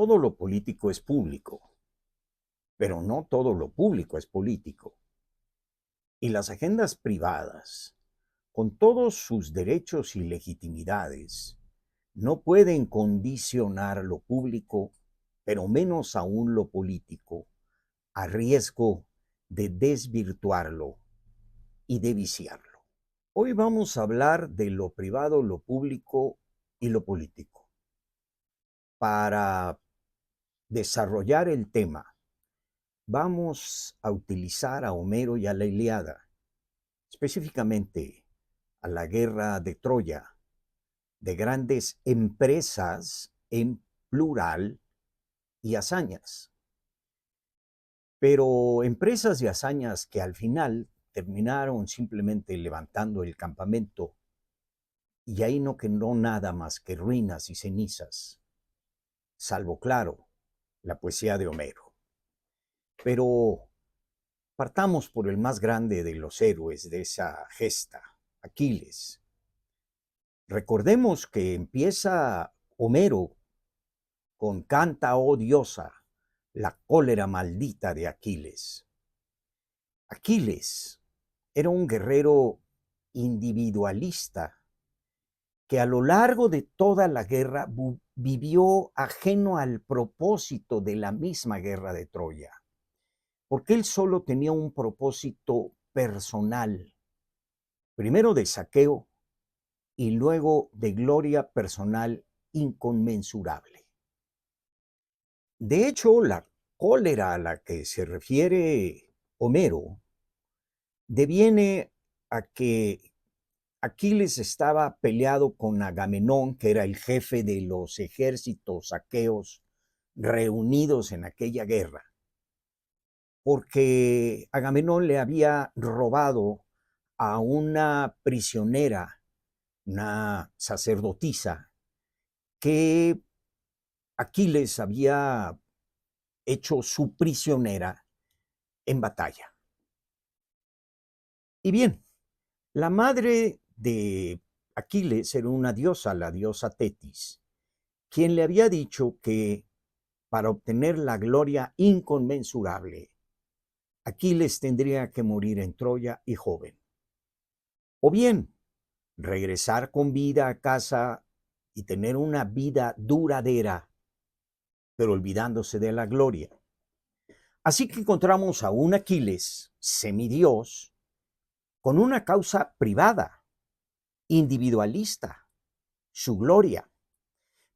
todo lo político es público, pero no todo lo público es político. Y las agendas privadas, con todos sus derechos y legitimidades, no pueden condicionar lo público, pero menos aún lo político, a riesgo de desvirtuarlo y de viciarlo. Hoy vamos a hablar de lo privado, lo público y lo político. Para desarrollar el tema, vamos a utilizar a Homero y a la Ilíada, específicamente a la guerra de Troya, de grandes empresas en plural y hazañas. Pero empresas y hazañas que al final terminaron simplemente levantando el campamento y ahí no quedó nada más que ruinas y cenizas, salvo, claro, la poesía de Homero. Pero partamos por el más grande de los héroes de esa gesta, Aquiles. Recordemos que empieza Homero con Canta, oh diosa, la cólera maldita de Aquiles. Aquiles era un guerrero individualista que a lo largo de toda la guerra vivió ajeno al propósito de la misma guerra de Troya, porque él solo tenía un propósito personal, primero de saqueo y luego de gloria personal inconmensurable. De hecho, la cólera a la que se refiere Homero deviene a que Aquiles estaba peleado con Agamenón, que era el jefe de los ejércitos aqueos reunidos en aquella guerra, porque Agamenón le había robado a una prisionera, una sacerdotisa, que Aquiles había hecho su prisionera en batalla. Y bien, la madre de Aquiles era una diosa, la diosa Tetis, quien le había dicho que para obtener la gloria inconmensurable, Aquiles tendría que morir en Troya y joven. O bien, regresar con vida a casa y tener una vida duradera, pero olvidándose de la gloria. Así que encontramos a un Aquiles, semidios, con una causa privada, individualista, su gloria.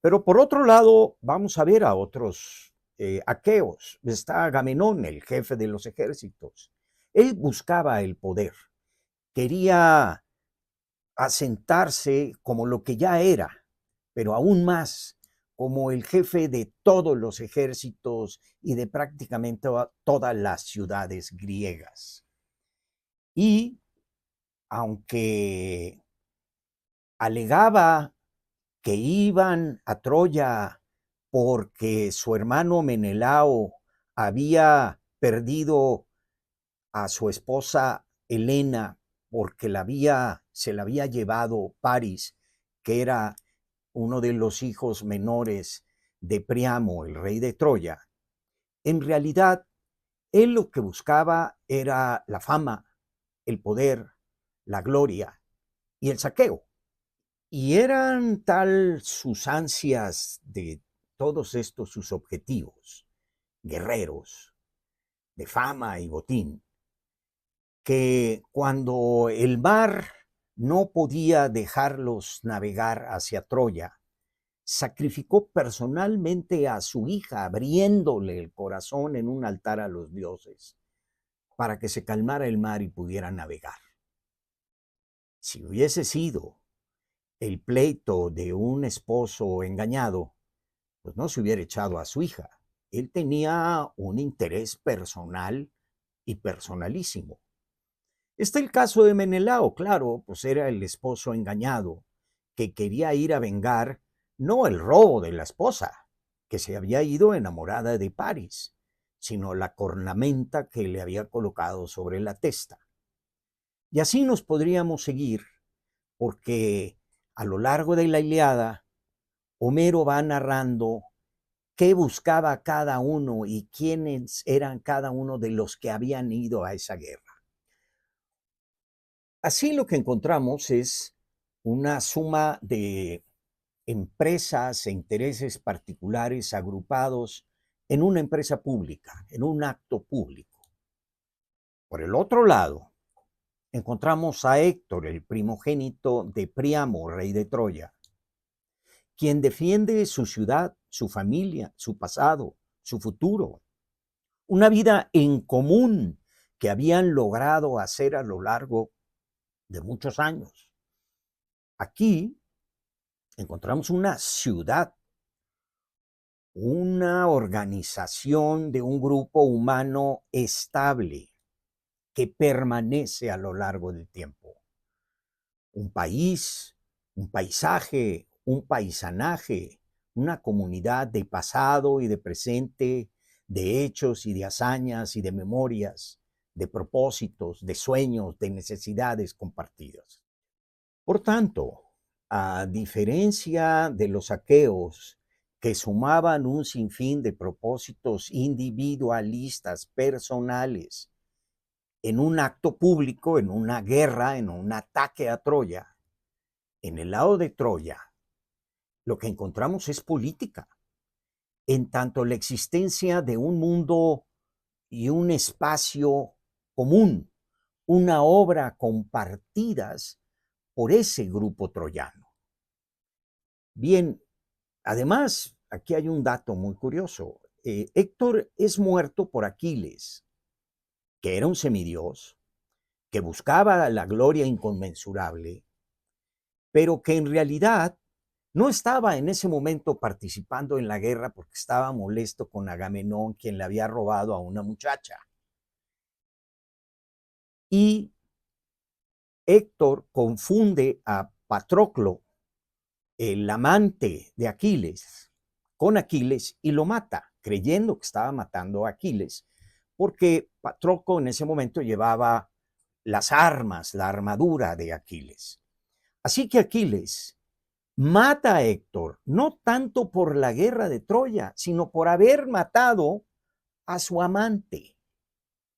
Pero por otro lado, vamos a ver a otros aqueos. Está Agamenón, el jefe de los ejércitos. Él buscaba el poder, quería asentarse como lo que ya era, pero aún más como el jefe de todos los ejércitos y de prácticamente todas las ciudades griegas. Y aunque alegaba que iban a Troya porque su hermano Menelao había perdido a su esposa Helena porque se la había llevado Paris, que era uno de los hijos menores de Priamo, el rey de Troya. En realidad, él lo que buscaba era la fama, el poder, la gloria y el saqueo. Y eran tal sus ansias de todos estos sus objetivos, guerreros, de fama y botín, que cuando el mar no podía dejarlos navegar hacia Troya, sacrificó personalmente a su hija, abriéndole el corazón en un altar a los dioses, para que se calmara el mar y pudiera navegar. Si hubiese sido el pleito de un esposo engañado, pues no se hubiera echado a su hija. Él tenía un interés personal y personalísimo. Está el caso de Menelao, claro, pues era el esposo engañado que quería ir a vengar no el robo de la esposa, que se había ido enamorada de Paris, sino la cornamenta que le había colocado sobre la testa. Y así nos podríamos seguir, porque a lo largo de la Ilíada, Homero va narrando qué buscaba cada uno y quiénes eran cada uno de los que habían ido a esa guerra. Así lo que encontramos es una suma de empresas e intereses particulares agrupados en una empresa pública, en un acto público. Por el otro lado, encontramos a Héctor, el primogénito de Príamo, rey de Troya, quien defiende su ciudad, su familia, su pasado, su futuro, una vida en común que habían logrado hacer a lo largo de muchos años. Aquí encontramos una ciudad, una organización de un grupo humano estable que permanece a lo largo del tiempo. Un país, un paisaje, un paisanaje, una comunidad de pasado y de presente, de hechos y de hazañas y de memorias, de propósitos, de sueños, de necesidades compartidas. Por tanto, a diferencia de los aqueos que sumaban un sinfín de propósitos individualistas, personales, en un acto público, en una guerra, en un ataque a Troya, en el lado de Troya, lo que encontramos es política, en tanto la existencia de un mundo y un espacio común, una obra compartidas por ese grupo troyano. Bien, además, aquí hay un dato muy curioso. Héctor es muerto por Aquiles, que era un semidios, que buscaba la gloria inconmensurable, pero que en realidad no estaba en ese momento participando en la guerra porque estaba molesto con Agamenón, quien le había robado a una muchacha. Y Héctor confunde a Patroclo, el amante de Aquiles, con Aquiles y lo mata, creyendo que estaba matando a Aquiles, porque Patroclo en ese momento llevaba las armas, la armadura de Aquiles. Así que Aquiles mata a Héctor, no tanto por la guerra de Troya, sino por haber matado a su amante.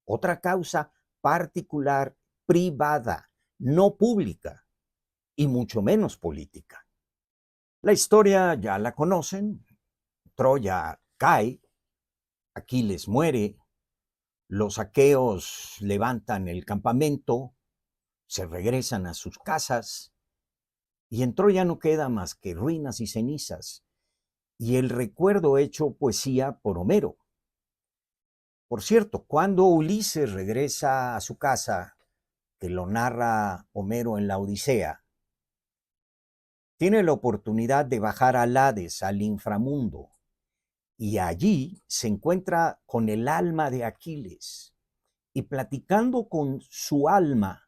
Otra causa particular, privada, no pública y mucho menos política. La historia ya la conocen. Troya cae, Aquiles muere, los aqueos levantan el campamento, se regresan a sus casas y en Troya no queda más que ruinas y cenizas y el recuerdo hecho poesía por Homero. Por cierto, cuando Ulises regresa a su casa, que lo narra Homero en la Odisea, tiene la oportunidad de bajar al Hades, al inframundo, y allí se encuentra con el alma de Aquiles. Y platicando con su alma,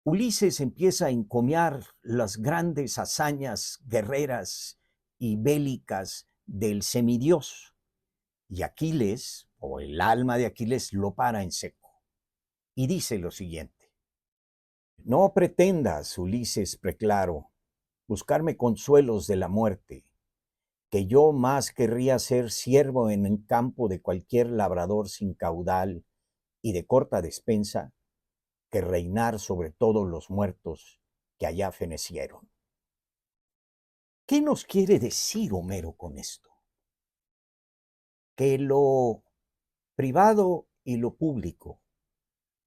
Ulises empieza a encomiar las grandes hazañas guerreras y bélicas del semidios. Y Aquiles, o el alma de Aquiles, lo para en seco y dice lo siguiente: no pretendas, Ulises preclaro, buscarme consuelos de la muerte, que yo más querría ser siervo en el campo de cualquier labrador sin caudal y de corta despensa, que reinar sobre todos los muertos que allá fenecieron. ¿Qué nos quiere decir Homero con esto? Que lo privado y lo público,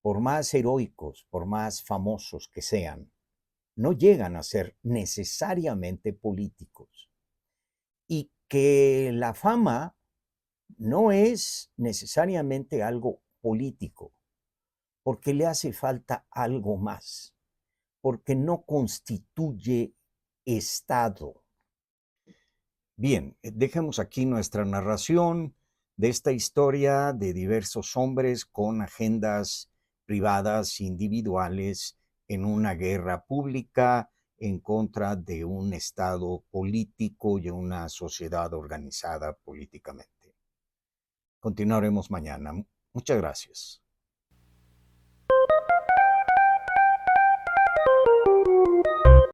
por más heroicos, por más famosos que sean, no llegan a ser necesariamente políticos. Y que la fama no es necesariamente algo político, porque le hace falta algo más, porque no constituye Estado. Bien, dejemos aquí nuestra narración de esta historia de diversos hombres con agendas privadas, individuales, en una guerra pública en contra de un Estado político y una sociedad organizada políticamente. Continuaremos mañana. Muchas gracias.